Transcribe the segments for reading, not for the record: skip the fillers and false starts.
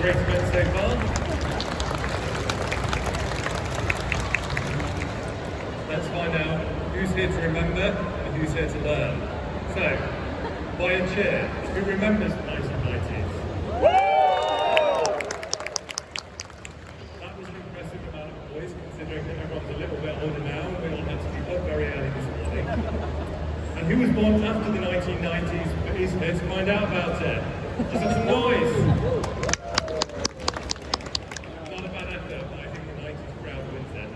great event so far. Let's find out who's here to remember and who's here to learn. So, by a cheer, who remembers the 1990s? That was an impressive amount of boys, considering that everyone's a little bit older now, and we all had to be up very early this morning. And who was born after the 1990s but is here to find out about it? Let's have some noise! Not a bad effort, but I think the 90s crowd wins it.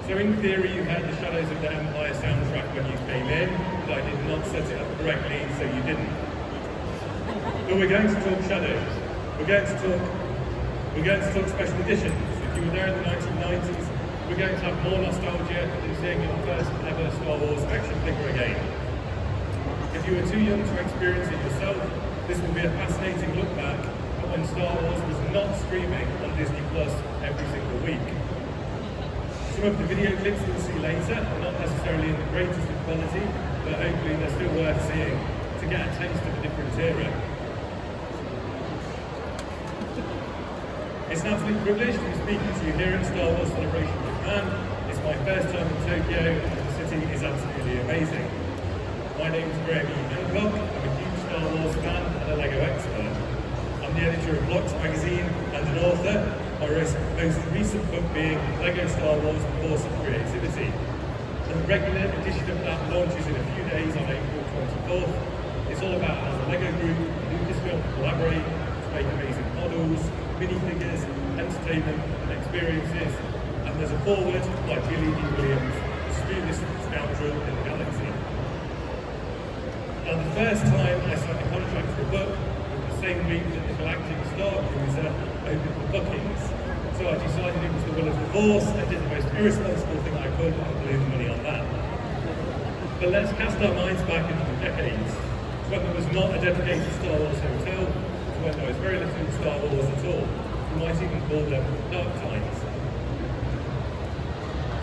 So in theory you heard the Shadows of the Empire soundtrack when you came in, but I did not set it up correctly, so you didn't. But we're going to talk Shadows. We're going to talk special editions. If you were there in the 1990s, we're going to have more nostalgia than seeing your first ever Star Wars action figure again. If you were too young to experience it yourself, this will be a fascinating look back at when Star Wars was not streaming on Disney Plus every single week. Some of the video clips you'll see later are not necessarily in the greatest of quality, but hopefully they're still worth seeing to get a taste of a different era. It's an absolute privilege to be speaking to you here at Star Wars Celebration Japan. It's my first time in Tokyo and the city is absolutely amazing. My name is Graham E. Hancock. I'm a huge Star Wars fan and a LEGO expert. I'm the editor of Blocks magazine and an author. My most recent book being LEGO Star Wars The Force of Creativity. And the regular edition of that launches in a few days on April 24th. It's all about how the LEGO Group and Lucasfilm collaborate to make amazing models, minifigures, entertainment and experiences. And there's a foreword by Billy D. Williams, the smoothest scoundrel in the galaxy. Now the first time I signed a contract for a book was the same week that the Galactic Star Cruiser opened for bookings. So I decided it was the will of the Force and did the most irresponsible thing I could and blew the money on that. But let's cast our minds back into the decades, when there was not a dedicated Star Wars hotel, to when there was very little Star Wars at all. We might even call them dark times.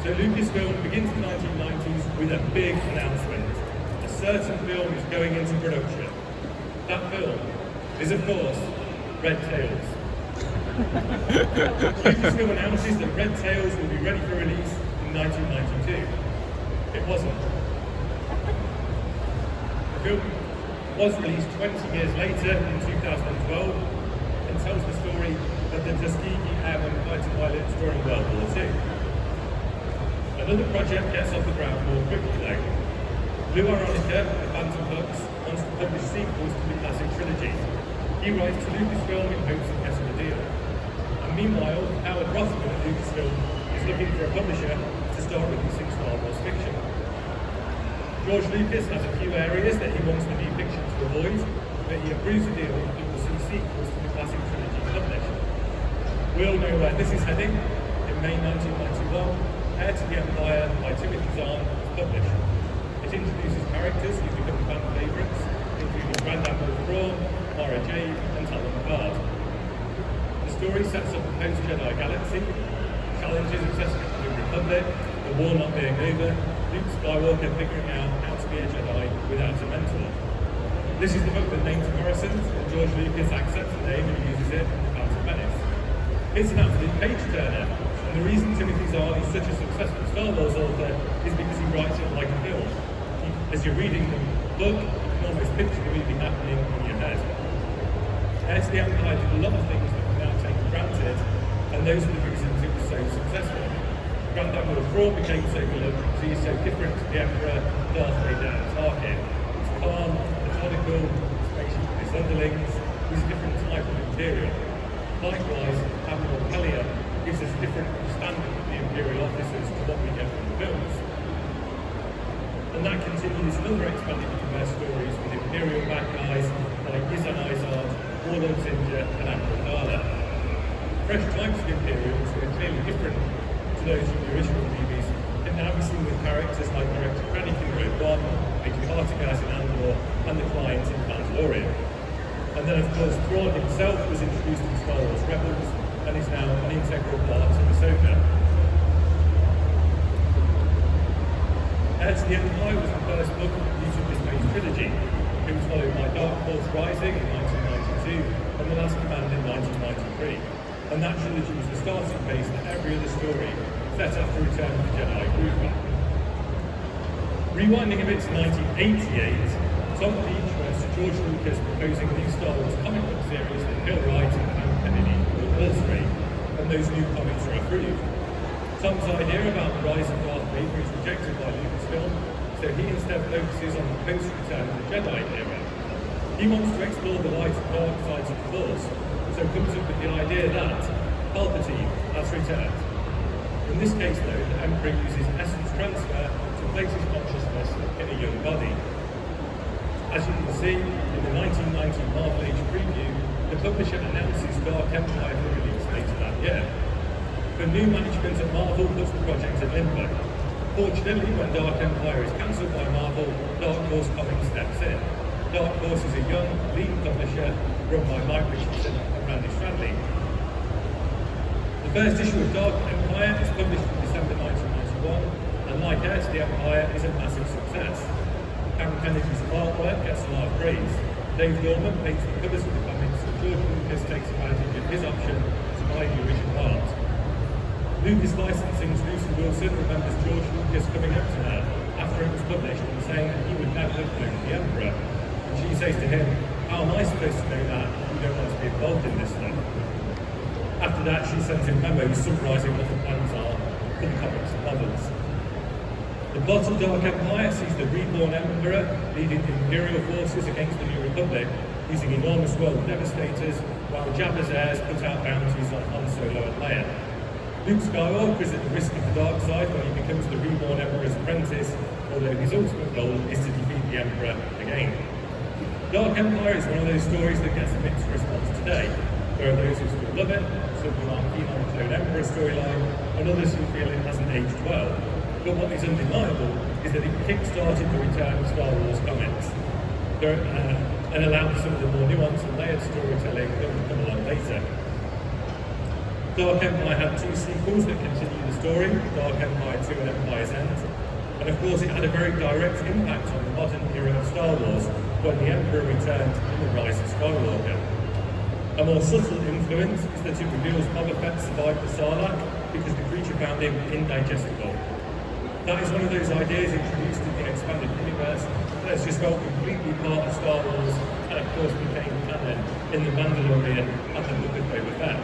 So Lucasfilm begins the 1990s with a big announcement. A certain film is going into production. That film is, of course, Red Tails. Lucasfilm announces that Red Tails will be ready for release in 1992. It wasn't. The film was released 20 years later in 2012 and tells the story of the Tuskegee Airmen fighter pilots during World War II. Another project gets off the ground more quickly though. Lou Aronica, the Phantom Books, wants to publish sequels to the classic trilogy. He writes to Lucasfilm in hopes of getting a deal. And meanwhile, Howard Rothman at Lucasfilm is looking for a publisher to start releasing Star Wars fiction. George Lucas has a few areas that he wants the new fiction to avoid, but he approves a deal that will see sequels to the classic trilogy published. We all know where this is heading. In May 1991, Heir to the Empire by Timothy Zahn was published. It introduces characters who become fan favourites, including Grand Admiral Thrawn, Mara Jade, and Talon Karrde. The story sets up a post-Jedi galaxy, challenges accessible to the Republic, the war not being over, Luke Skywalker figuring out how to be a Jedi without a mentor. This is the book that names Morrison's, and George Lucas accepts the name and uses it in Phantom Menace. It's an absolute page-turner, and the reason Timothy Zahn is such a successful Star Wars author is because he writes it like a film. As you're reading the book, you can almost picture the movie happening in your head. Heir to the Empire did a lot of things that we now take for granted, and those are the reasons it was so successful. Grand Admiral Thrawn became so beloved because he is so different to the Emperor, Darth Vader and Tarkin. He's calm, methodical, he's patient with his underlings, he's a different type of Imperial. Likewise, Admiral Kellier gives us a different understanding of the Imperial officers to what we get from the films. And that continues in other expanded universe stories with Imperial bad guys like Yizan Izard, Warlord Zinja and Admiral Dala. Fresh types of Imperials who are clearly different to those from the original movies can now be seen with characters like Director Krennic in Rogue One, Major Partagaz in Andor, and the Client in Mandalorian. And then of course Thrawn himself was introduced in Star Wars Rebels and is now an integral part of Ahsoka. Heir to the Empire was the first book of the beautifully paced trilogy. It was followed by Dark Forces Rising in 1992 and The Last Command in 1993. And that trilogy was the starting base for every other story set after Return of the Jedi grew from. Rewinding a bit to 1988, Tom Leach went to George Lucas proposing a new Star Wars comic book series that he'll write and Cam Kennedy will illustrate, and those new comics are approved. Tom's idea about the rise of Darth Vader is rejected by Lucasfilm, so he instead focuses on the post-Return of the Jedi era. He wants to explore the light and dark sides of the Force, so comes up with the idea that Palpatine has returned. In this case though, the Emperor uses essence transfer to place his consciousness in a young body. As you can see, in the 1990 Marvel Age preview, the publisher announces Dark Empire for release later that year. The new management at Marvel puts the project in limbo. Fortunately, when Dark Empire is cancelled by Marvel, Dark Horse Comics steps in. Dark Horse is a young, lean publisher run by Mike Richardson and Randy Stradley. The first issue of Dark Empire is published in December 1991, and like Heir to the Empire is a massive success. Cam Kennedy's artwork gets a lot of praise. Dave Dorman paints the covers of the comics, and George Lucas takes advantage of his option to buy the original art. Lucas Licensing's Lucy Wilson remembers George Lucas coming up to her after it was published and saying that he would never have known the Emperor. And she says to him, "How am I supposed to know that? You don't want to be involved in this stuff." After that, she sends him memos summarising what the plans are for the comics and novels. The plot of Dark Empire sees the reborn Emperor leading the Imperial forces against the New Republic using enormous world devastators, while Jabba's heirs put out bounties on Han Solo and Leia. Luke Skywalker is at the risk of the dark side when he becomes the reborn Emperor's apprentice, although his ultimate goal is to defeat the Emperor again. Dark Empire is one of those stories that gets a mixed response today. There are those who still love it, some who aren't keen on the Clone Emperor storyline, and others who feel it hasn't aged well. But what is undeniable is that it kick-started the return of Star Wars comics, and allowed some of the more nuanced and layered storytelling that would come along later. Dark Empire had two sequels that continue the story, Dark Empire 2 and Empire's End, and of course it had a very direct impact on the modern era of Star Wars when the Emperor returned in The Rise of Skywalker. A more subtle influence is that it reveals Boba Fett survived the Sarlacc because the creature found him indigestible. That is one of those ideas introduced in the expanded universe that has just felt completely part of Star Wars and of course became canon in The Mandalorian and the Book of Boba Fett.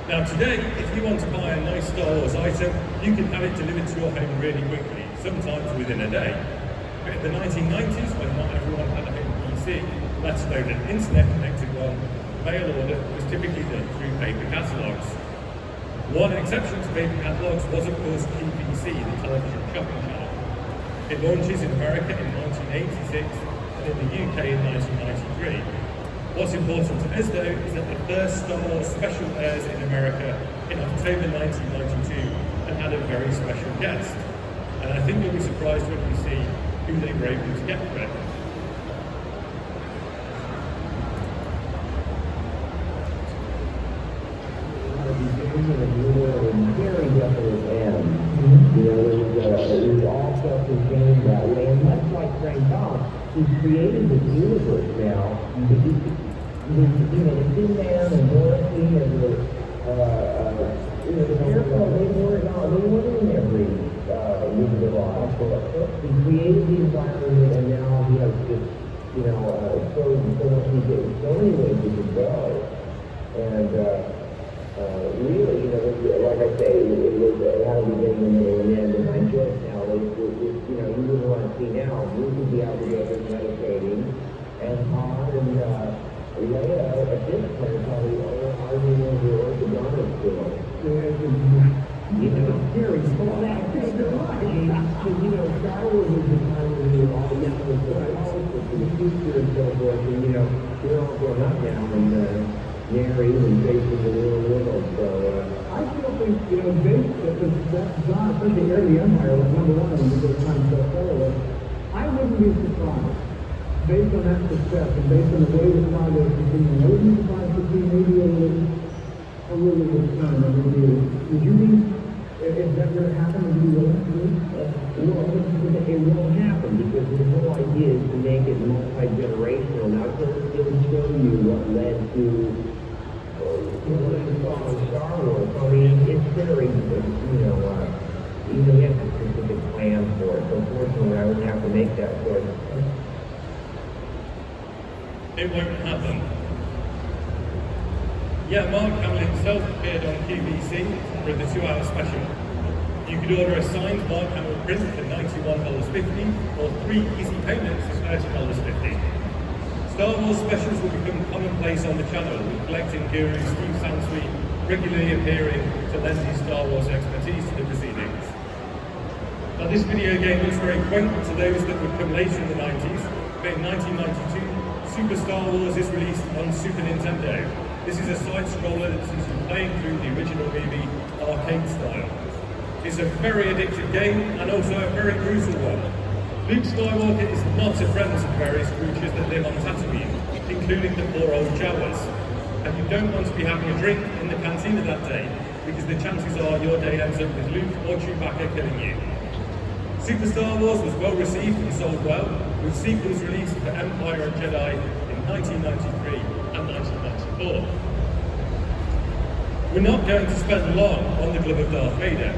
Now today, if you want to buy a nice Star Wars item, you can have it delivered to your home really quickly, sometimes within a day. But in the 1990s, when not everyone had a home PC, let alone an internet-connected one, mail order was typically done through paper catalogues. One exception to paper catalogues was of course QVC, the television shopping channel. It launches in America in 1986 and in the UK in 1993. What's important to us though is that the first Star Wars special airs in America in October 1992 and had a very special guest. And I think you'll be surprised when you see who they were able to get for it. Very definite end. You know, it was all self-contained that way, and much like Frank Thomas, he's created this universe now. You know, the Tin-Man and Dorothy and the Scarecrow, they weren't in every movie of ours. He created the environment, and now he has just, you know, so many ways he could go. And really, you know, like I say, it was how we get in the middle and end. And my choice now is, you know, you wouldn't want to see now. We could be out together meditating, and Han and Leia at this point probably arguing over orthodontic skills. You know, Jerry, all that because, you know, Star Wars is the time when we all now with the politics and the future and so forth, and, you know, we're all grown up now and married and facing the real world, so, I still think, you know, that's not, especially the era of the Empire, was number one when we go trying to go forward. I wouldn't be surprised, based on that success and based on the way the Star Wars continues, I wouldn't be surprised to see maybe a really good time. Would you be, Is that going to happen? Do you want to? Well, it won't happen because the whole idea is to make it multi-generational. Now, it'll show you what led to Star Wars. I mean, it's very, you have a specific plan for it. So, fortunately, I wouldn't have to make that choice. It won't happen. Yeah, Mark Hamill himself appeared on QVC for the 2-hour special. You could order a signed Mark Hamill print for $91.50 or 3 easy payments for $30.50. Star Wars specials will become commonplace on the channel, with collecting guru Steve Sansweet regularly appearing to lend his Star Wars expertise to the proceedings. Now, this video game looks very quaint to those that would come later in the 90s, but in 1992, Super Star Wars is released on Super Nintendo. This is a side-scroller that sees you playing through the original movie arcade style. It's a very addictive game and also a very brutal one. Luke Skywalker is not a friend to various creatures that live on Tatooine, including the poor old Jawas. And you don't want to be having a drink in the cantina that day, because the chances are your day ends up with Luke or Chewbacca killing you. Super Star Wars was well received and sold well, with sequels released for Empire and Jedi in 1993 and 1994. We're not going to spend long on the Glove of Darth Vader.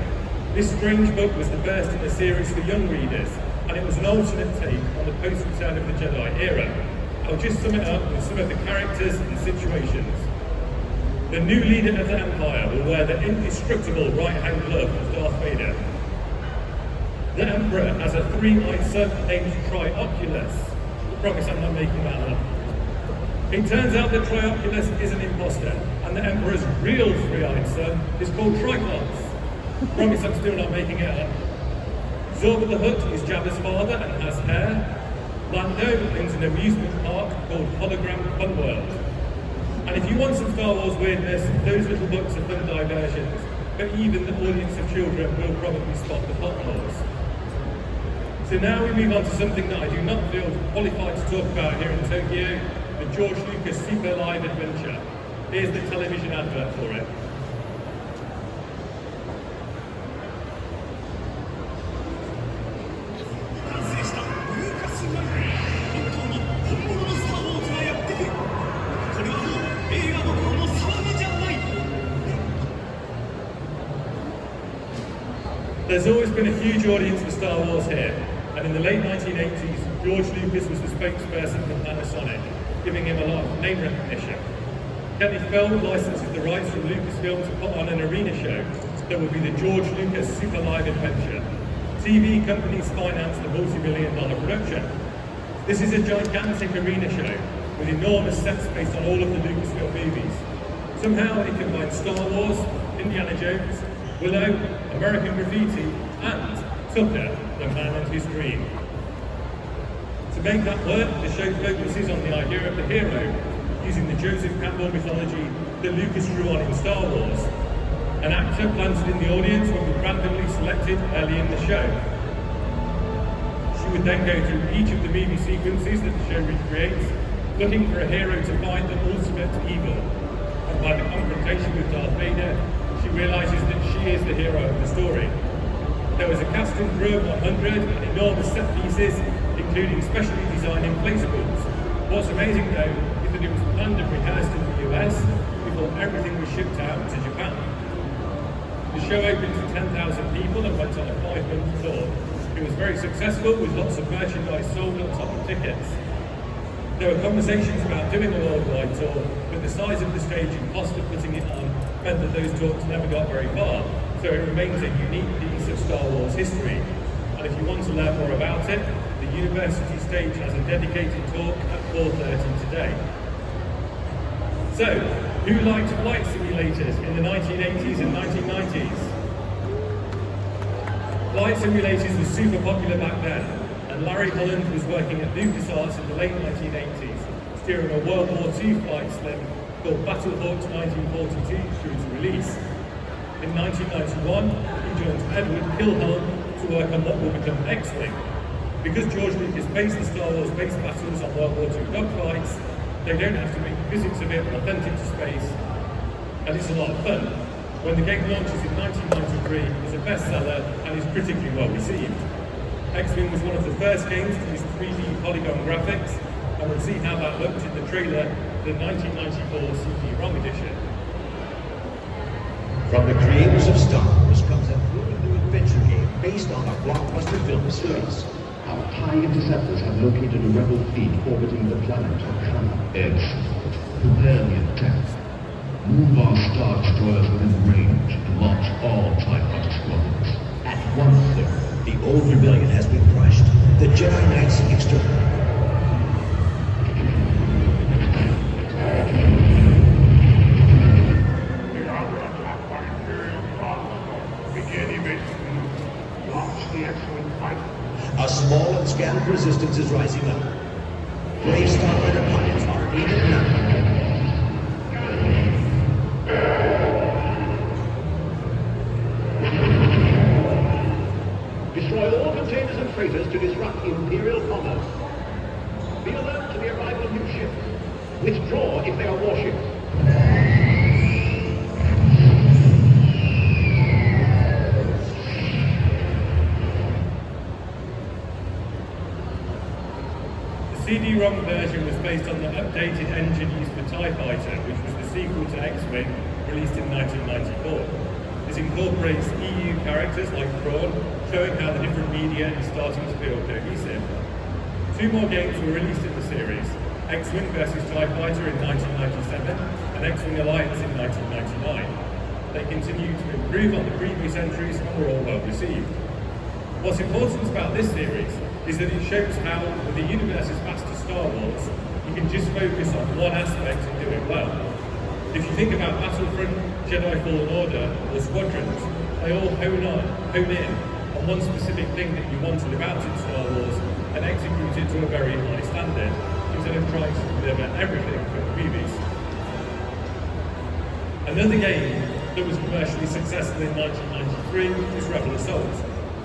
This strange book was the first in a series for young readers, and it was an alternate take on the post-return of the Jedi era. I'll just sum it up with some of the characters and situations. The new leader of the Empire will wear the indestructible right-hand glove of Darth Vader. The Emperor has a 3-eyed son named Trioculus. I promise I'm not making that up. It turns out that Trioculus is an imposter, and the Emperor's real 3-eyed son is called Triclops. Promise I'm still not making it up. Zorba the Hutt is Jabba's father and has hair. Lando owns an amusement park called Hologram Fun World. And if you want some Star Wars weirdness, those little books are fun diversions, but even the audience of children will probably spot the plot holes. So now we move on to something that I do not feel qualified to talk about here in Tokyo, the George Lucas Super Live Adventure. Here's the television advert for it. There's always been a huge audience for Star Wars here, and in the late 1980s, George Lucas was the spokesperson for Panasonic, giving him a lot of name recognition. Kenny Film licenses the rights from Lucasfilm to put on an arena show that would be the George Lucas Super Live Adventure. TV companies financed the multi-million-dollar production. This is a gigantic arena show with enormous sets based on all of the Lucasfilm movies. Somehow it combines Star Wars, Indiana Jones, Willow, American Graffiti, and Tucker, the man and his dream. To make that work, the show focuses on the idea of the hero, using the Joseph Campbell mythology that Lucas drew on in Star Wars. An actor planted in the audience will be randomly selected early in the show. She would then go through each of the movie sequences that the show recreates, looking for a hero to fight the ultimate evil. And by the confrontation with Darth Vader, she realises that she is the hero of the story. There was a cast and crew of 100 and enormous set pieces, including specially designed inflatables. What's amazing though is that it was planned and rehearsed in the US before everything was shipped out to Japan. The show opened to 10,000 people and went on a 5-month tour. It was very successful with lots of merchandise sold on top of tickets. There were conversations about doing a worldwide tour, but the size of the stage and cost of putting it on meant that those talks never got very far, so it remains a unique piece of Star Wars history. And if you want to learn more about it, the university stage has a dedicated talk at 4:30 today. So, who liked flight simulators in the 1980s and 1990s? Flight simulators were super popular back then, and Larry Holland was working at LucasArts in the late 1980s, steering a World War II flight sim called Battlehawk 1942 through to release. In 1991, he joined Edward Kilhelm to work on what will become X-Wing. Because George Lucas based the Star Wars base battles on World War II dogfights, they don't have to make physics of it authentic to space, and it's a lot of fun. when the game launches in 1993, it's a bestseller and is critically well received. X-Wing was one of the first games to use 3D polygon graphics, and we'll see how that looked in the trailer for the 1994 CD-ROM edition. From the creators of Star Wars comes a thrilling new adventure game based on a blockbuster film series. Our TIE interceptors have located a rebel fleet orbiting the planet Okana. Excellent. Prepare the attack. Move our Star Destroyers within range and launch all TIE Fighter squadrons. At 1/3, the old rebellion has been crushed. The Jedi Knights exterminated. A small and scattered resistance is rising up. Brave Starfighter pilots are needed now. Destroy all containers and freighters to disrupt Imperial commerce. Be alert to the arrival of new ships. Withdraw if they are warships. The CD-ROM version was based on the updated engine used for TIE Fighter, which was the sequel to X-Wing, released in 1994. This incorporates EU characters like Thrawn, showing how the different media is starting to feel cohesive. 2 more games were released in the series, X-Wing vs TIE Fighter in 1997 and X-Wing Alliance in 1999. They continue to improve on the previous entries and were all well received. What's important about this series is that it shows how, with the universe as vast as Star Wars, you can just focus on one aspect and do it well. If you think about Battlefront, Jedi Fallen Order, or Squadrons, they all hone in on one specific thing that you wanted about in Star Wars and execute it to a very high standard, instead of trying to deliver everything from the movies. Another game that was commercially successful in 1993 is Rebel Assault.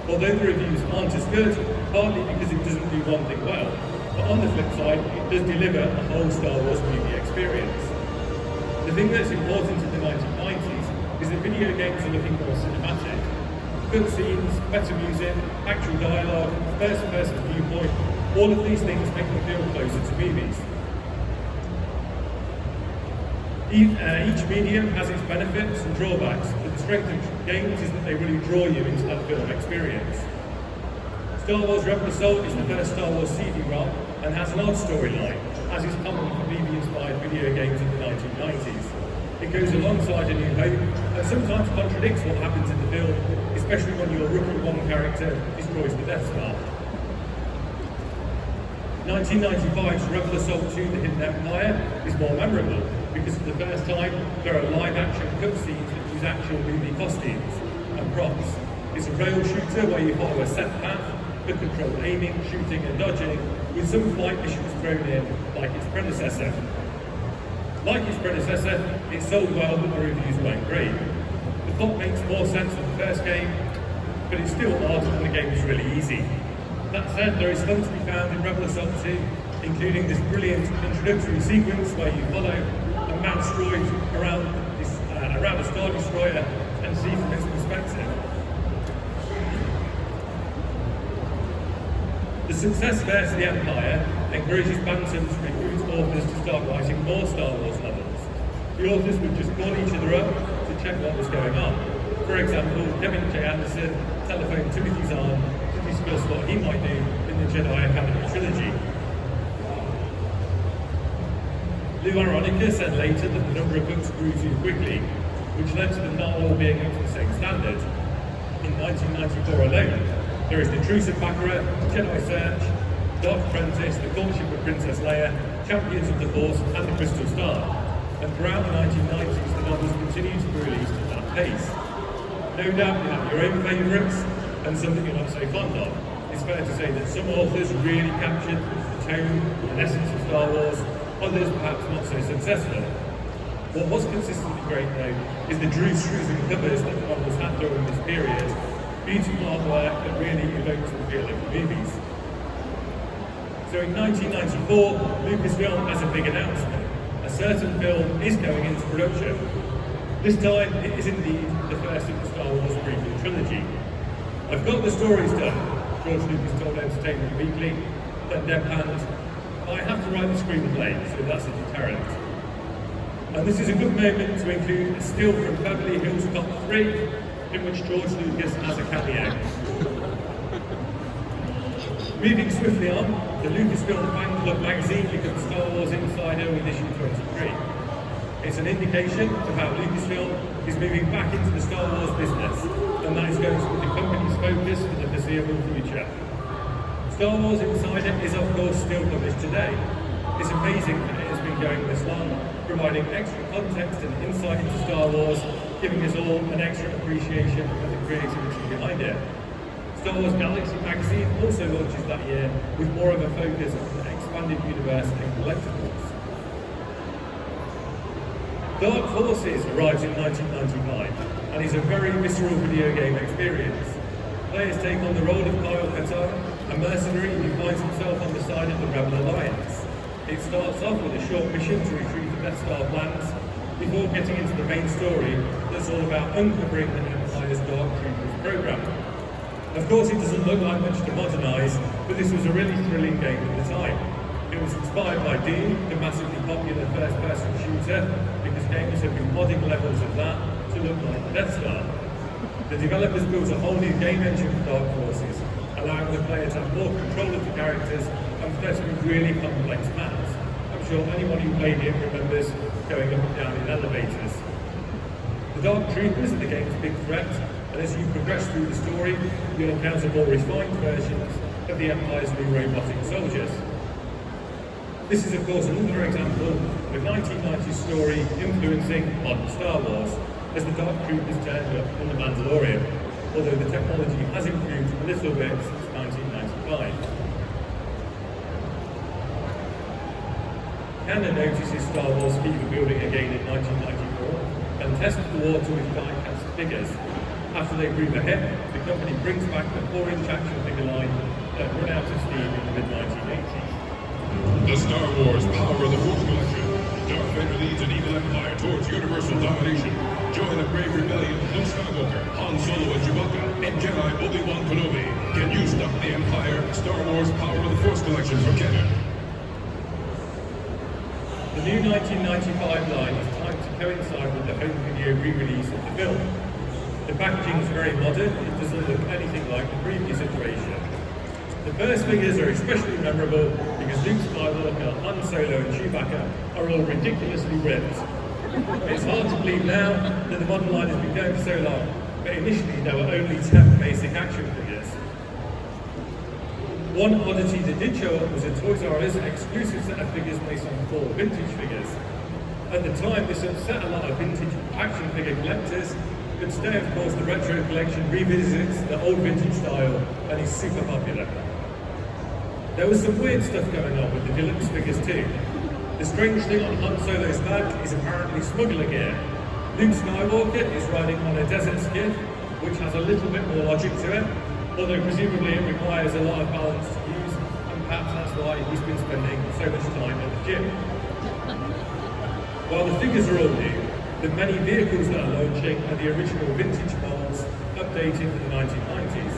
Although the reviews aren't as good, partly because it doesn't do one thing well, but on the flip side, it does deliver a whole Star Wars movie experience. The thing that's important in the 1990s is that video games are looking more cinematic. Cutscenes, better music, actual dialogue, first-person viewpoint, all of these things make them feel closer to movies. Each medium has its benefits and drawbacks, but the strength of games is that they really draw you into that film experience. Star Wars Rebel Assault is the first Star Wars CD-ROM and has an odd storyline, as is common for movie-inspired video games in the 1990s. It goes alongside A New Hope and sometimes contradicts what happens in the film, especially when your Rookie One character destroys the Death Star. 1995's Rebel Assault 2 The Hidden Empire is more memorable because for the first time there are live-action cutscenes that use actual movie costumes and props. It's a rail shooter where you follow a set path that control aiming, shooting and dodging, with some flight missions thrown in like its predecessor. Like its predecessor, it sold well but the reviews weren't great. The plot makes more sense than the first game, but it's still odd and the game is really easy. That said, there is fun to be found in Rebel Assault 2, including this brilliant introductory sequence where you follow a manned droid around a Star Destroyer and see from its perspective. The success of the Empire encourages Bantam to recruit authors to start writing more Star Wars novels. The authors would just call each other up to check what was going on. For example, Kevin J. Anderson telephoned Timothy Zahn to discuss what he might do in the Jedi Academy trilogy. Lou Aronica said later that the number of books grew too quickly, which led to them not all being up to the same standard. In 1994 alone, there is The Truce of Baccarat, Jedi Search, Dark Apprentice, The Courtship of Princess Leia, Champions of the Force, and The Crystal Star. And throughout the 1990s, the novels continued to be released at that pace. No doubt you have your own favourites, and some that you're not so fond of. It's fair to say that some authors really captured the tone and essence of Star Wars, others perhaps not so successful. What was consistently great though is the Drew Struzan covers that the novels had during this period. Beautiful artwork that really evokes the feel of the movies. So in 1994, Lucasfilm has a big announcement. A certain film is going into production. This time, it is indeed the first of the Star Wars prequel trilogy. I've got the stories done. George Lucas told Entertainment Weekly that deadpanned, but I have to write the screenplay, so that's a deterrent. And this is a good moment to include a still from Beverly Hills Cop 3, in which George Lucas has a cameo. Moving swiftly on, the Lucasfilm Fan Club magazine becomes Star Wars Insider with issue 23. It's an indication of how Lucasfilm is moving back into the Star Wars business, and that is going to be the company's focus for the foreseeable future. Star Wars Insider is of course still published today. It's amazing that it has been going this long, providing extra context and insight into Star Wars, giving us all an extra appreciation of the creativity behind it. Star Wars Galaxy magazine also launches that year with more of a focus on the expanded universe and collectibles. Dark Forces arrives in 1995 and is a very visceral video game experience. Players take on the role of Kyle Katarn, a mercenary who finds himself on the side of the Rebel Alliance. It starts off with a short mission to retrieve the Death Star plans before getting into the main story that's all about uncovering the Empire's Dark Troopers program. Of course, it doesn't look like much to modernise, but this was a really thrilling game at the time. It was inspired by Doom, the massively popular first-person shooter, because gamers have been modding levels of that to look like the Death Star. The developers built a whole new game engine for Dark Forces, allowing the player to have more control of the characters and for there to be really complex maps. I'm sure anyone who played it remembers going up and down in elevators. The Dark Troopers are the game's big threat, and as you progress through the story, you'll encounter more refined versions of the Empire's new robotic soldiers. This is of course another example of a 1990s story influencing modern Star Wars, as the Dark Troopers turned up in The Mandalorian, although the technology has improved a little bit since 1995. Canon notices Star Wars fever building again in 1994 and tests the water with die-cast figures. After they prove a hit, the company brings back the 4-inch action figure line that ran out of steam in the mid-1980s. The Star Wars Power of the Force collection. Darth Vader leads an evil empire towards universal domination. Join the brave rebellion of Luke Skywalker, Han Solo and Chewbacca, and Jedi Obi-Wan Kenobi. Can you stop the Empire? Star Wars Power of the Force collection for Canon. The new 1995 line is timed to coincide with the home video re-release of the film. The packaging is very modern, it doesn't look anything like the previous iteration. The first figures are especially memorable because Luke Skywalker, Han Solo and Chewbacca are all ridiculously ripped. It's hard to believe now that the modern line has been going for so long, but initially there were only 10 basic action figures. One oddity that did show up was a Toys R Us exclusive set of figures based on 4 vintage figures. At the time this upset a lot of vintage action figure collectors, but today of course the retro collection revisits the old vintage style and is super popular. There was some weird stuff going on with the deluxe figures too. The strange thing on Han Solo's back is apparently smuggler gear. Luke Skywalker is riding on a desert skiff, which has a little bit more logic to it, although presumably it requires a lot of balance to use, and perhaps that's why he's been spending so much time at the gym. While the figures are all new, the many vehicles that are launching are the original vintage models updated for the 1990s.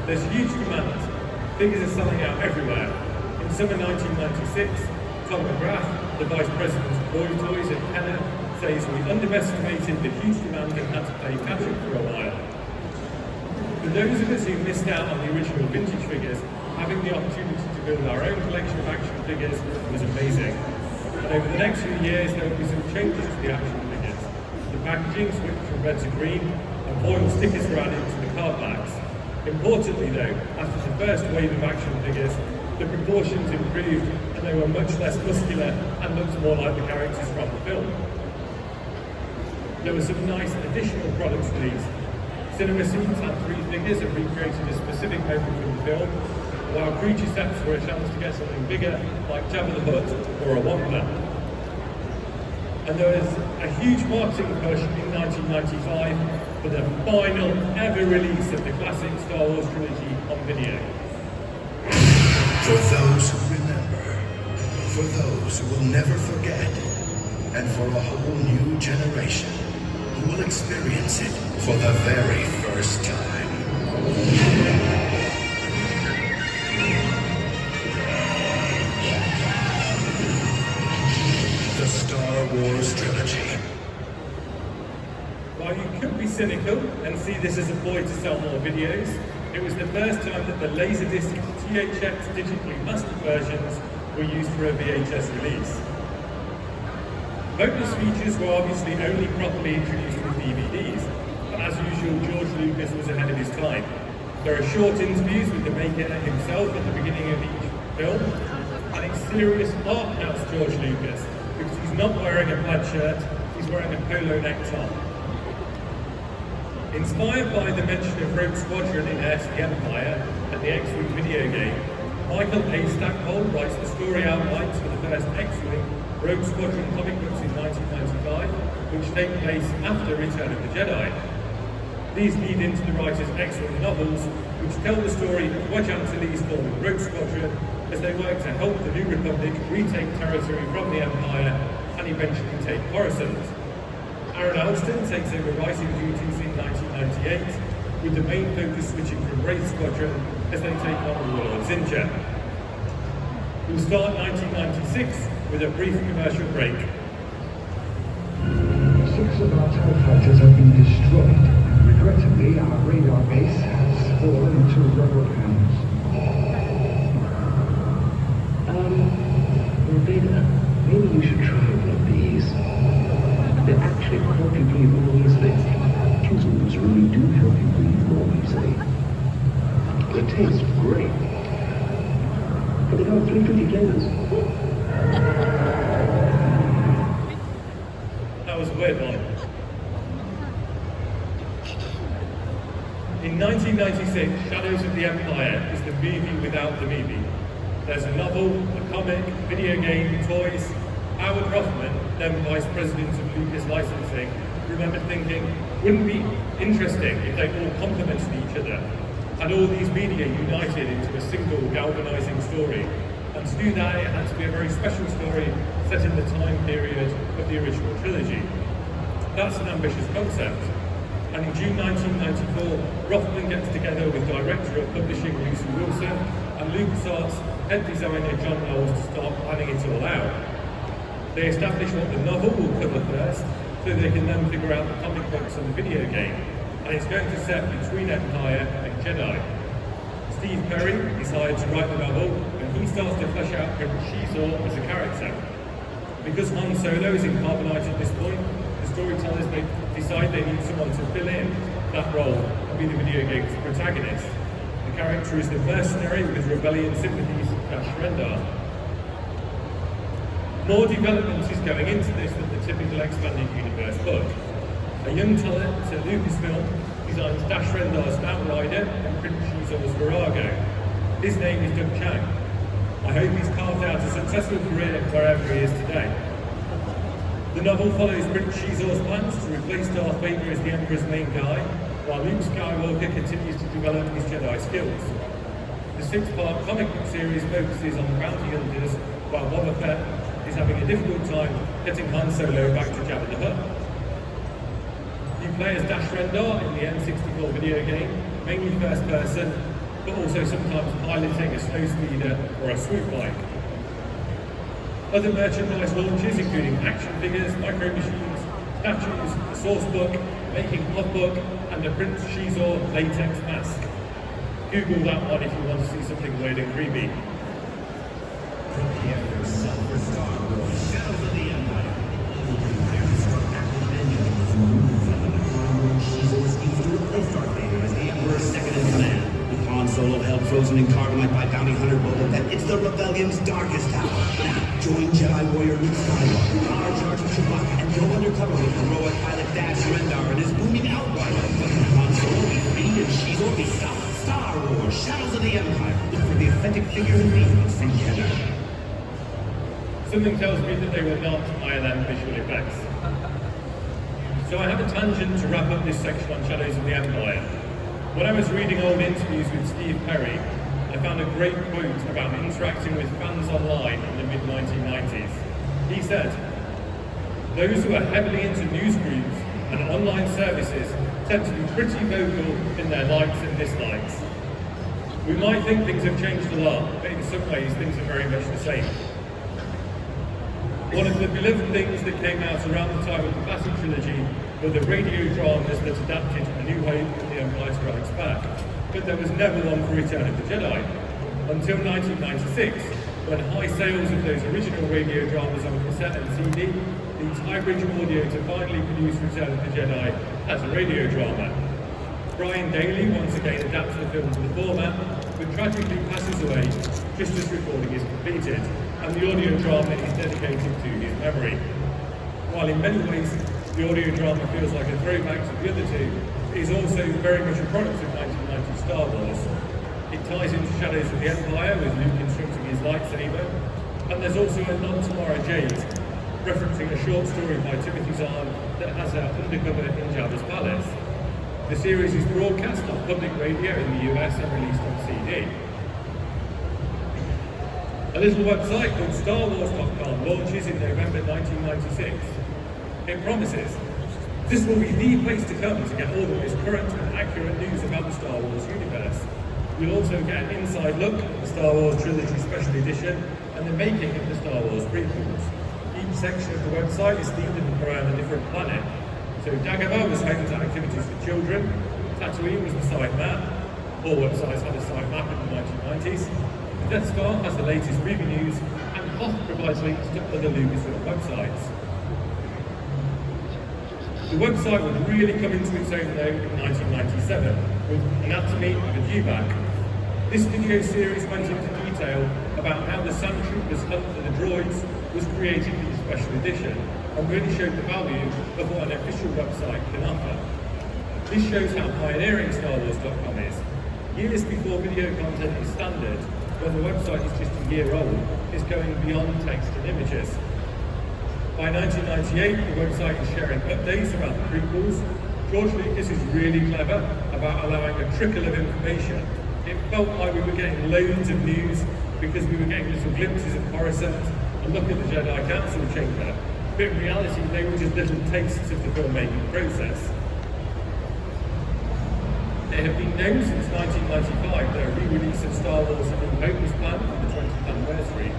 There's huge demand. Figures are selling out everywhere. In summer 1996, Tom McGrath, the Vice President of Boy Toys at Kenner, says we underestimated the huge demand and had to play catch-up for a while. For those of us who missed out on the original vintage figures, having the opportunity to build our own collection of action figures was amazing. And over the next few years, there will be some changes to the action figures. The packaging switched from red to green, and foil stickers were added to the card backs. Importantly though, after the first wave of action figures, the proportions improved and they were much less muscular and looked more like the characters from the film. There were some nice additional products released. Cinema Scenes had 3 figures that recreated a specific moment from the film, while creature sets were a chance to get something bigger like Jabba the Hutt or a Wampa. And there was a huge marketing push in 1995 for the final ever release of the classic Star Wars trilogy on video. For those who remember, for those who will never forget, and for a whole new generation who will experience it for the very first time. The Star Wars Trilogy. While you could be cynical and see this as a ploy to sell more videos, it was the first time that the Laserdisc THX digitally mastered versions were used for a VHS release. Bonus features were obviously only properly introduced with DVDs, but as usual, George Lucas was ahead of his time. There are short interviews with the maker himself at the beginning of each film, and it's serious art house George Lucas, because he's not wearing a plaid shirt, he's wearing a polo necktie. Inspired by the mention of Rogue Squadron in Heir to the Empire and the X-Wing video game, Michael A. Stackpole writes the story outlines for the first X-Wing Rogue Squadron comic books in 1995, which take place after Return of the Jedi. These lead into the writer's X-Wing novels, which tell the story of Wedge Antilles forming Rogue Squadron as they work to help the New Republic retake territory from the Empire and eventually take Coruscant. Aaron Alston takes over writing duties in 1998, with the main focus switching from Wraith Squadron as they take on the Warlord Zinja. We'll start 1996 with a brief commercial break. 6 of our TIE fighters have been destroyed. Regrettably, our radar base has fallen into rebel hands. Vader, maybe you should try one of these. They're actually help you breathe more easily. Cucumbers really do help you breathe more easily. They taste great. But they got 350 flavors. That was a weird one. In 1996, Shadows of the Empire is the movie without the movie. There's a novel, a comic, video game, toys. Howard Rothman, then Vice President of Lucas Licensing, remembered thinking, wouldn't it be interesting if they all complemented each other, and all these media united into a single galvanizing story. And to do that, it had to be a very special story set in the time period of the original trilogy. That's an ambitious concept. And in June 1994, Rothman gets together with Director of Publishing Lucy Wilson and LucasArts head designer John Knowles to start planning it all out. They establish what the novel will cover first, so they can then figure out the comic books and the video game. And it's going to set between Empire and Jedi. Steve Perry is hired to write the novel, and he starts to flesh out Prince Shizor as a character. Because Han Solo is in carbonite at this point, the storytellers decide they need someone to fill in that role and be the video game's protagonist. The character is the mercenary with rebellion sympathies, Dash Rendar. More development is going into this than the typical expanded universe book. A young talent at Lucasfilm designs Dash Rendar's Outrider and Prince Shizor's Virago. His name is Doug Chang. I hope he's carved out a successful career wherever he is today. The novel follows Prince Shizor's plans to replace Darth Vader as the Emperor's main guy, while Luke Skywalker continues to develop his Jedi skills. The 6-part comic book series focuses on bounty hunters, while Boba Fett is having a difficult time getting Han Solo back to Jabba the Hutt. You play as Dash Rendar in the N64 video game, mainly first person, but also sometimes piloting a snow speeder or a swoop bike. Other merchandise launches, including action figures, micro machines, statues, a source book, making of book, and the Prince Shizor latex mask. Google that one if you want to see something weird and creepy. Prepare yourself for Star Wars Shadows of the Empire. Prepare to start active engines and move from the Makuhari Shizor schemes to replace Darth Vader as the Emperor's second in command. With Han Solo held frozen in carbonite by bounty hunter Boba Fett, it's the rebellion's darkest hour. Now, join Jedi warrior Luke Skywalker, our charge of Chewbacca, and go undercover with heroic pilot Dash Rendar and his booming Outrider. Han Solo be freed and Shizor be stopped. Star Wars Shadows of the Empire. Look for the authentic figures and vehicles from Canada. Something tells me that they will not ILM visual effects. So I have a tangent to wrap up this section on Shadows of the Empire. When I was reading old interviews with Steve Perry, I found a great quote about interacting with fans online in the mid-1990s. He said, Those who are heavily into news groups and online services tend to be pretty vocal in their likes and dislikes. We might think things have changed a lot, but in some ways things are very much the same. One of the beloved things that came out around the time of the classic trilogy were the radio dramas that adapted A New Hope and The Empire Strikes Back, but there was never one for Return of the Jedi. Until 1996, when high sales of those original radio dramas on cassette and CD leads Highbridge Audio to finally produce Return of the Jedi as a radio drama. Brian Daly once again adapts the film to the format, but tragically passes away just as recording is completed, and the audio drama is dedicated to his memory. While in many ways the audio drama feels like a throwback to the other two, it is also very much a product of 1990 Star Wars. It ties into Shadows of the Empire with Luke instructing his lightsaber, and there's also a nod to Mara Jade, referencing a short story by Timothy Zahn that has her undercover in Jabba's palace. The series is broadcast on public radio in the US and released on CD. A little website called StarWars.com launches in November 1996. It promises, "This will be the place to come to get all the most current and accurate news about the Star Wars universe. You'll also get an inside look at the Star Wars Trilogy Special Edition and the making of the Star Wars prequels. Each section of the website is themed around a different planet. So Dagobah was home to activities for children, Tatooine was the site map, all websites had a site map in the 1990s, the Death Star has the latest movie news, and Hoth provides links to other Lucasfilm websites. The website would really come into its own though in 1997 with Anatomy of a Dewback. This video series went into detail about how the Sand Troopers hunt for the droids was created in the special edition and really showed the value of what an official website can offer. This shows how pioneering StarWars.com is. Years before video content is standard, when the website is just a year old, it's going beyond text and images. By 1998, the website is sharing updates about the prequels. George Lucas is really clever about allowing a trickle of information. It felt like we were getting loads of news because we were getting little glimpses of Coruscant, a look at the Jedi Council chamber, but in reality they were just little tastes of the filmmaking process. There have been known since 1995 that a re-release of Star Wars A New Hope was planned for the 20th anniversary,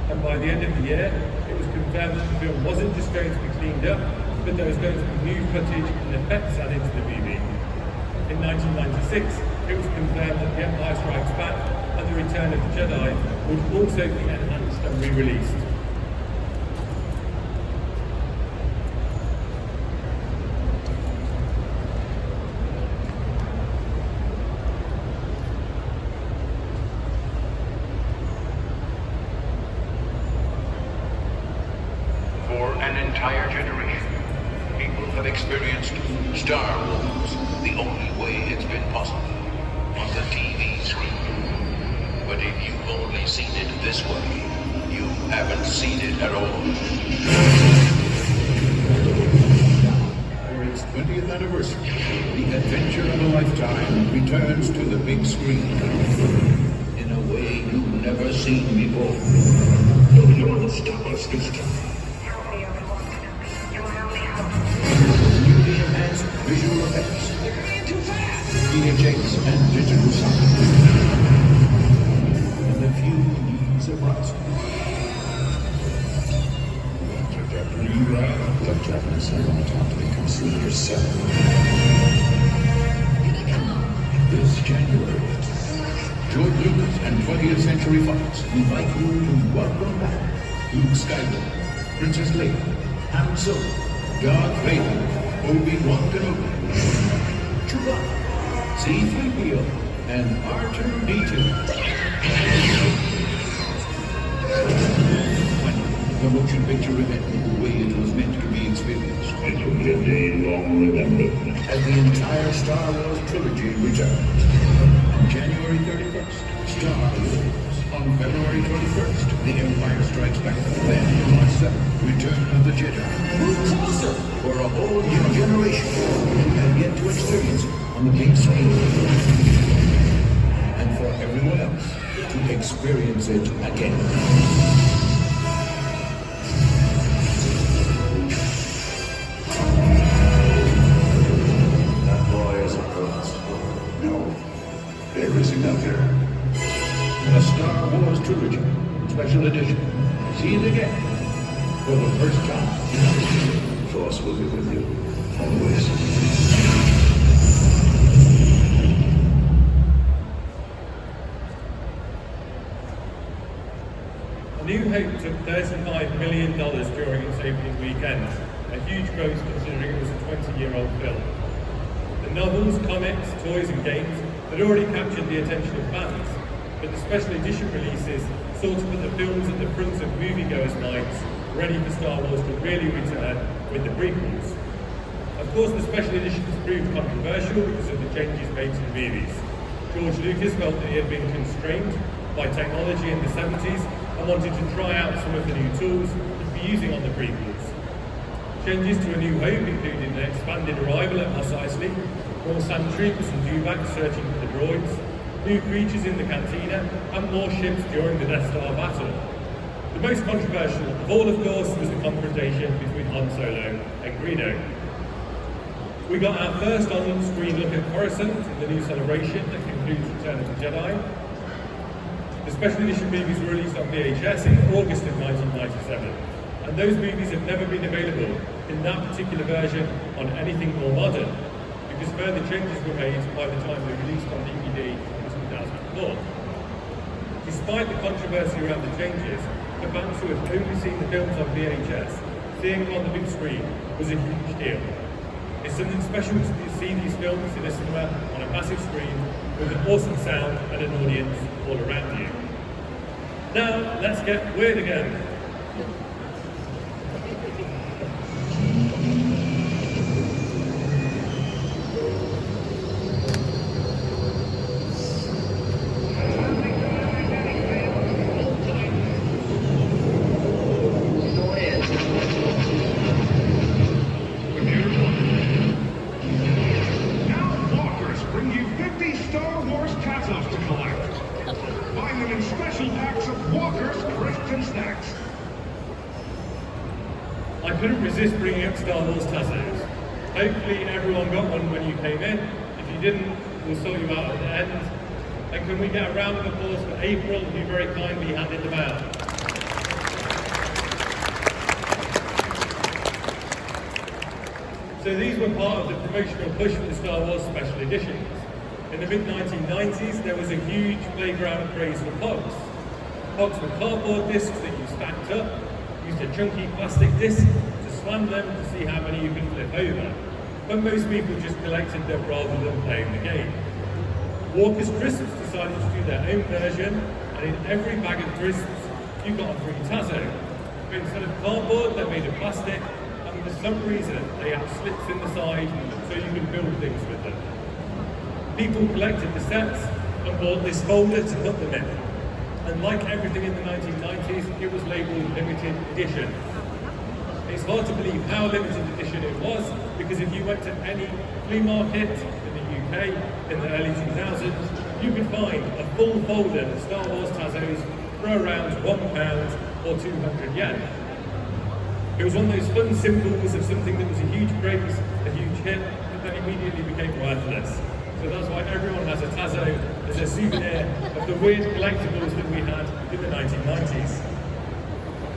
and by the end of the year it was confirmed that the film wasn't just going to be cleaned up, but there was going to be new footage and effects added to the movie. In 1996, it was confirmed that The Empire Strikes Back and The Return of the Jedi would also be enhanced and re-released. For an entire generation, people have experienced Star Wars the only way it's been possible, on the TV screen. But if you've only seen it this way, you haven't seen it at all. For its 20th anniversary, the adventure of a lifetime returns to the big screen. In a way you've never seen before. You won't stop us this time. Newly enhanced visual effects, VHS and digital sound, and a few leaves of rust. The Japanese are going to have to become senior 7. This January, George Lucas and 20th Century Fox invite you to welcome back Luke Skywalker, Princess Leia, Han Solo, Darth Vader, Obi-Wan Kenobi, Chewbacca, C-3PO, and R2-D2. The motion picture event the way it was meant to be experienced. It will be a day long remembered. As the entire Star Wars trilogy returns. On January 31st, Star Wars. On February 21st, The Empire Strikes Back. Then, on March 7th, Return of the Jedi. Move closer! For a whole new generation who have yet to experience it on the big screen. And for everyone else to experience it again. for the first time. Force will be with you, always. A New Hope took $35 million during its opening weekend, a huge gross considering it was a 20-year-old film. The novels, comics, toys and games had already captured the attention of fans, but the special edition releases sought to put the films at the front of moviegoers' nights, ready for Star Wars to really return with the prequels. Of course, the special editions proved controversial because of the changes made to the movies. George Lucas felt that he had been constrained by technology in the 70s and wanted to try out some of the new tools he'd be using on the prequels. Changes to A New Hope included an expanded arrival at Mos Eisley, more sandtroopers and dewbacks searching for the droids, new creatures in the cantina, and more ships during the Death Star battle. The most controversial of all, of course, was the confrontation between Han Solo and Greedo. We got our first on-screen look at Coruscant in the new celebration that concludes Return of the Jedi. The special edition movies were released on VHS in August of 1997, and those movies have never been available in that particular version on anything more modern, because further changes were made by the time they were released on DVD in 2004. Despite the controversy around the changes, for fans who have only seen the films on VHS, seeing them on the big screen was a huge deal. It's something special to see these films in a cinema on a massive screen with an awesome sound and an audience all around you. Now, let's get weird again. I couldn't resist bringing up Star Wars Tazos. Hopefully everyone got one when you came in. If you didn't, we'll sort you out at the end. And can we get a round of applause for April, who very kindly handed them out. So these were part of the promotional push for the Star Wars special editions. In the mid-1990s, there was a huge playground craze for pods. Pods were cardboard discs that you stacked up, used a chunky plastic disc to slam them to see how many you could flip over. But most people just collected them rather than playing the game. Walker's Crisps decided to do their own version, and in every bag of crisps, you got a free Tazo. But instead of cardboard, they're made of plastic, and for some reason, they have slits in the side so you can build things with them. People collected the sets and bought this folder to put them in. And like everything in the 1990s, it was labelled limited edition. It's hard to believe how limited edition it was, because if you went to any flea market in the UK in the early 2000s, you could find a full folder of Star Wars Tazos for around £1 or 200 yen. It was one of those fun symbols of something that was a huge craze, a huge hit, but then immediately became worthless. So that's why everyone has a Tazo as a souvenir of the weird collectibles that we had in the 1990s.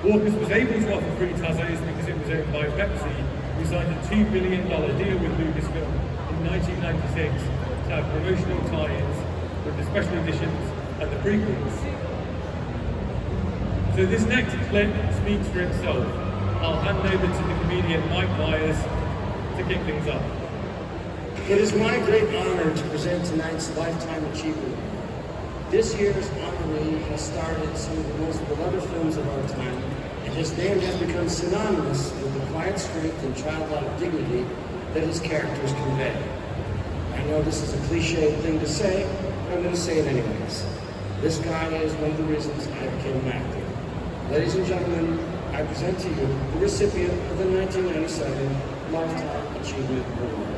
Walker's was able to offer free Tazos because it was owned by Pepsi, who signed a $2 billion deal with Lucasfilm in 1996 to have promotional tie-ins with the special editions and the prequels. So this next clip speaks for itself. I'll hand over to the comedian Mike Myers to kick things off. It is my great honor to present tonight's Lifetime Achievement. This year's honoree has starred in some of the most beloved films of our time, and his name has become synonymous with the quiet strength and childlike dignity that his characters convey. I know this is a cliched thing to say, but I'm going to say it anyways. This guy is one of the reasons I became an actor. Ladies and gentlemen, I present to you the recipient of the 1997 Lifetime Achievement Award.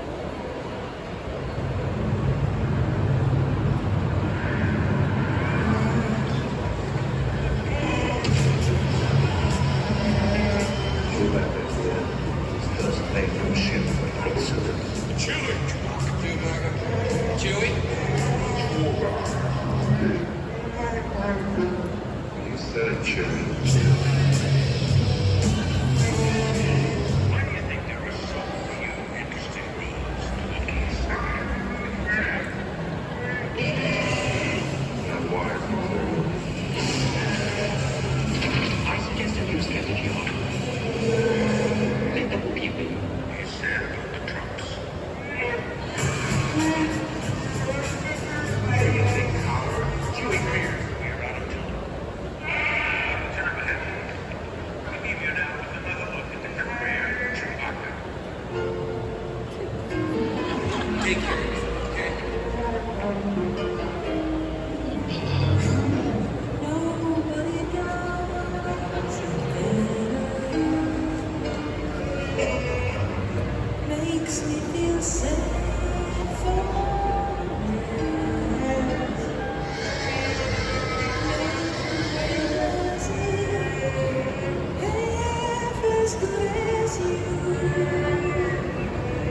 as good as you.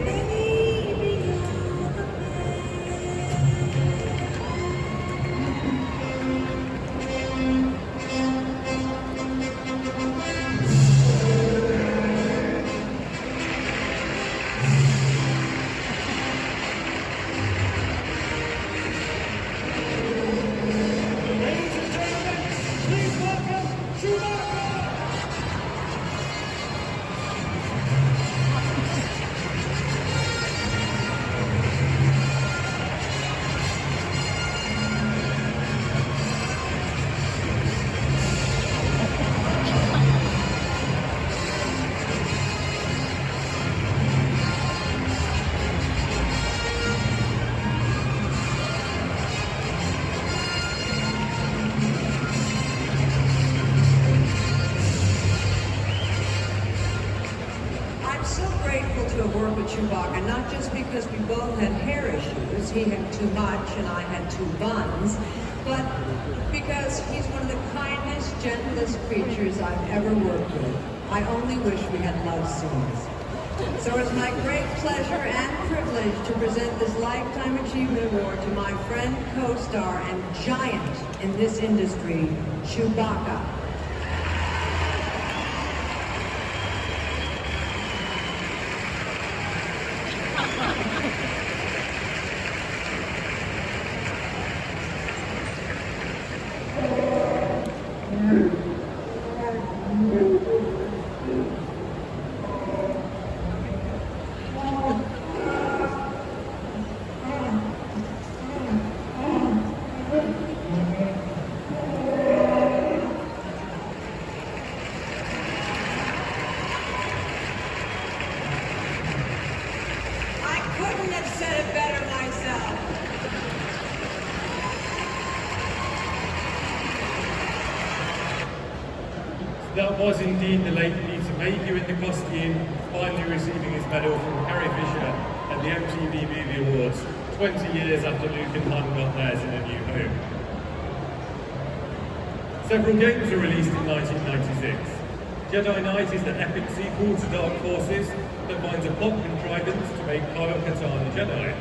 Baby, you're the Ladies and gentlemen, please welcome Chewbacca! I'm so grateful to have worked with Chewbacca, not just because we both had hair issues, he had too much and I had two buns, but because he's one of the kindest, gentlest creatures I've ever worked with. I only wish we had love scenes. So it's my great pleasure and privilege to present this Lifetime Achievement Award to my friend, co-star, and giant in this industry, Chewbacca. I couldn't have said it better myself. That was indeed the late Peter Mayhew in the costume, finally receiving his medal from Carrie Fisher at the MTV Movie Awards, 20 years after Luke and Han got theirs in A New Hope. Several games were released in 1996. Jedi Knight is the epic sequel to Dark Forces that finds a plot contrivance to make Kyle Katarn a Jedi.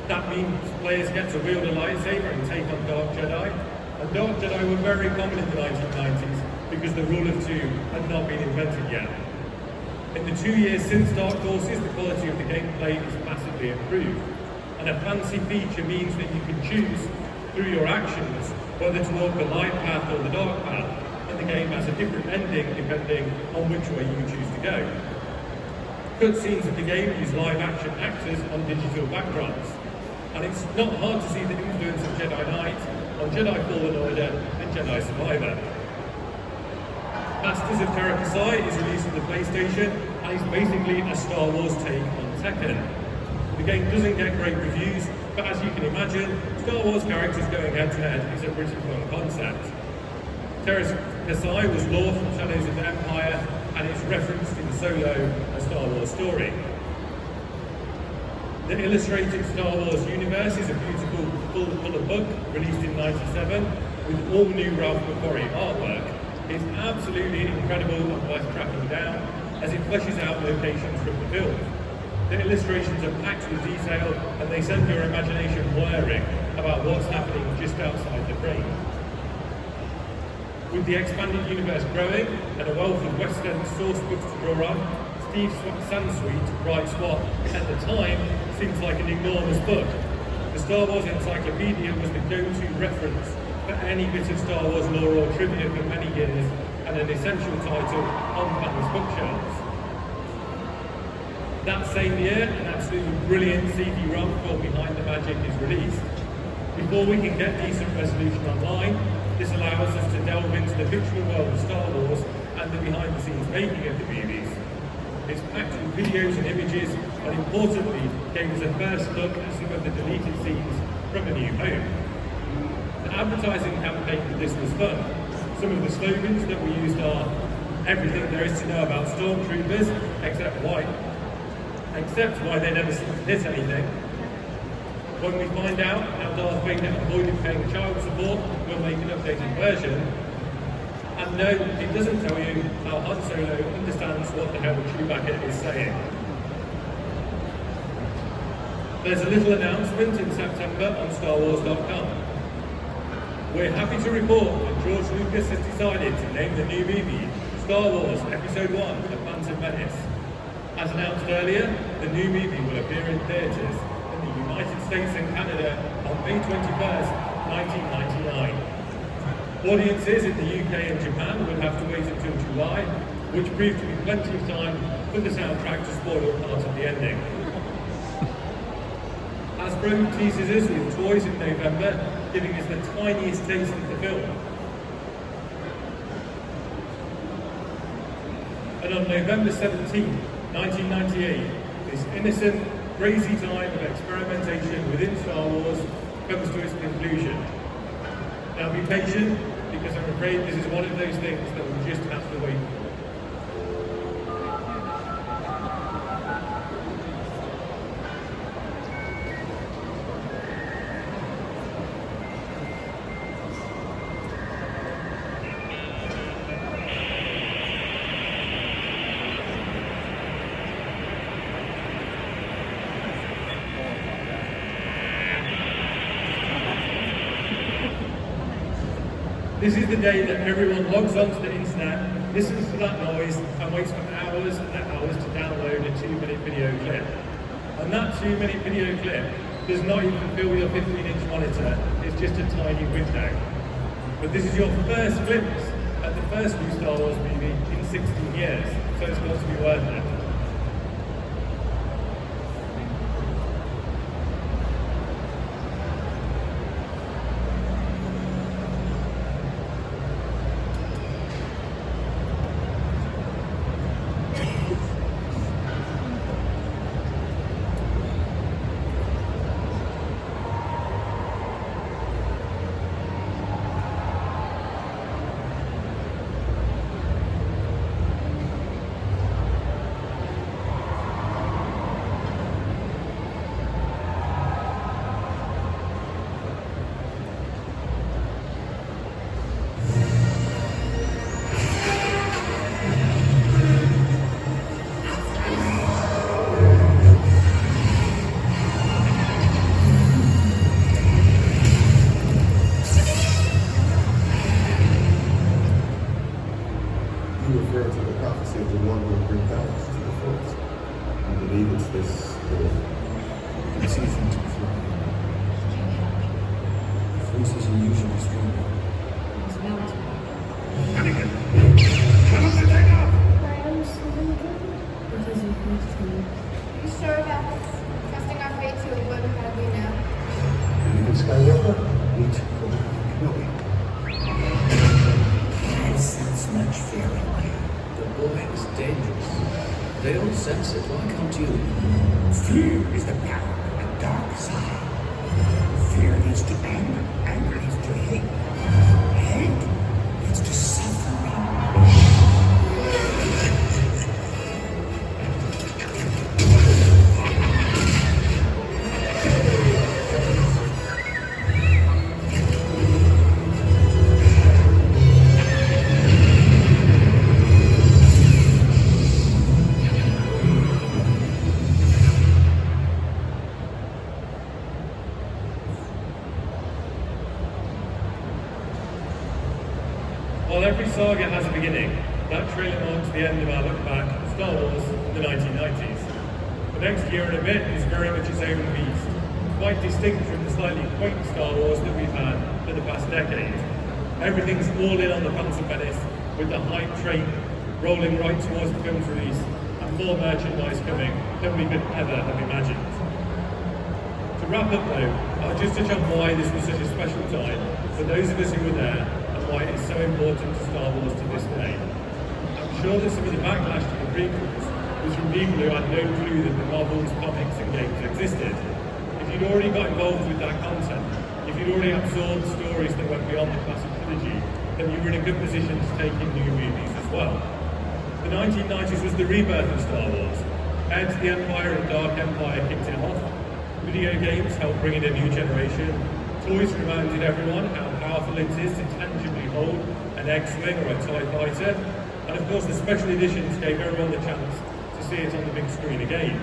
That means players get to wield a lightsaber and take on Dark Jedi. And Dark Jedi were very common in the 1990s because the rule of two had not been invented yet. In the 2 years since Dark Forces, the quality of the gameplay is massively improved. And a fancy feature means that you can choose through your actions whether to walk the light path or the dark path, and the game has a different ending depending on which way you choose to go. Cutscenes of the game use live action actors on digital backdrops, and it's not hard to see the influence of Jedi Knight on Jedi Fallen Order and Jedi Survivor. Masters of Karakasai is released on the PlayStation and is basically a Star Wars take on Tekken. The game doesn't get great reviews, but as you can imagine, Star Wars characters going head-to-head is a pretty fun concept. Karakasai was lore from Shadows of the Empire and is referenced in Solo, a Star Wars story. The illustrated Star Wars universe is a beautiful full-colour book released in '97 with all new Ralph Makuhari artwork. It's absolutely incredible and worth tracking down as it fleshes out locations from the film. The illustrations are packed with detail and they send your imagination whirring about what's happening just outside the frame. With the expanded universe growing and a wealth of Western source books to draw on, Steve Sansweet writes what, at the time, seems like an enormous book. The Star Wars Encyclopedia was the go-to reference for any bit of Star Wars lore or trivia for many years, and an essential title on fans' bookshelves. That same year, an absolutely brilliant CD-ROM called Behind the Magic is released. Before we can get decent resolution online, this allows us to delve into the fictional world of Star Wars and the behind-the-scenes making of the movies. It's packed with videos and images, and importantly, gave us a first look at some of the deleted scenes from A New Hope. The advertising campaign for this was fun. Some of the slogans that we used are everything there is to know about stormtroopers, except why they never seem to hit anything. When we find out how Darth Vader avoided paying child support, we'll make an updated version. And no, it doesn't tell you how Han Solo understands what the the hell Chewbacca is saying. There's a little announcement in September on StarWars.com. We're happy to report that George Lucas has decided to name the new movie Star Wars Episode 1: The Phantom Menace. As announced earlier, the new movie will appear in theatres in the United States and Canada on May 21st, 1999. Audiences in the UK and Japan will have to wait until July, which proved to be plenty of time for the soundtrack to spoil part of the ending. Hasbro teases us with toys in November, giving us the tiniest taste of the film. And on November 17, 1998, this innocent, crazy time of experimentation within Star Wars comes to its conclusion. Now be patient, because I'm afraid this is one of those things that we'll just have to wait for. This is the day that everyone logs onto the internet, listens to that noise, and waits for hours and hours to download a 2-minute video clip. And that 2-minute video clip does not even fill your 15-inch monitor, it's just a tiny window. But this is your first glimpse at the first new Star Wars movie in 16 years, so it's got to be worth it. You refer to the prophecy of the one who will bring balance to the force. I believe it's this door. It's easy to fly. The force is unusually strong. It's mountain. Anakin! Tell us to take off! What is your question? You sure about this? Trusting our fate to a good how we know? Anakin Skywalker, meet Kenobi. I sense much fear in there. The boy is dangerous. They all sense it. Why can't you? Fear is the power of the dark side. Fear leads to anger. Anger leads to hate. Hate leads to suffering. While every saga has a beginning, that trailer marks the end of our look back at Star Wars in the 1990s. The next year and a bit is very much its own beast, quite distinct from the slightly quaint Star Wars that we've had for the past decade. Everything's all in on the Phantom Menace, with the hype train rolling right towards the film's release, and more merchandise coming than we could ever have imagined. To wrap up though, I'll just touch on why this was such a special time for those of us who were there, and why it is so important to Star Wars to this day. I'm sure that some of the backlash to the prequels was from people who had no clue that the novels, comics and games existed. If you'd already got involved with that content, if you'd already absorbed stories that went beyond the classic trilogy, then you were in a good position to take in new movies as well. The 1990s was the rebirth of Star Wars. Heir to the Empire and Dark Empire kicked it off. Video games helped bring in a new generation. Toys reminded everyone how powerful it is to tangibly hold an X-Wing or a TIE fighter. And of course, the special editions gave everyone the chance to see it on the big screen again.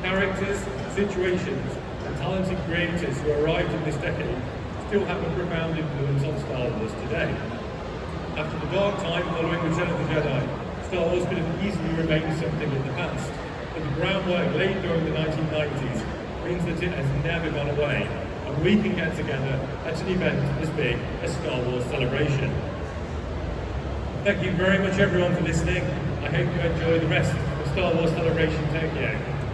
Characters, situations, and talented creators who arrived in this decade still have a profound influence on Star Wars today. After the dark time following Return of the Jedi, Star Wars could have easily remained something in the past, but the groundwork laid during the 1990s means that it has never gone away, and we can get together at an event as big as Star Wars Celebration. Thank you very much everyone for listening. I hope you enjoy the rest of Star Wars Celebration Tokyo.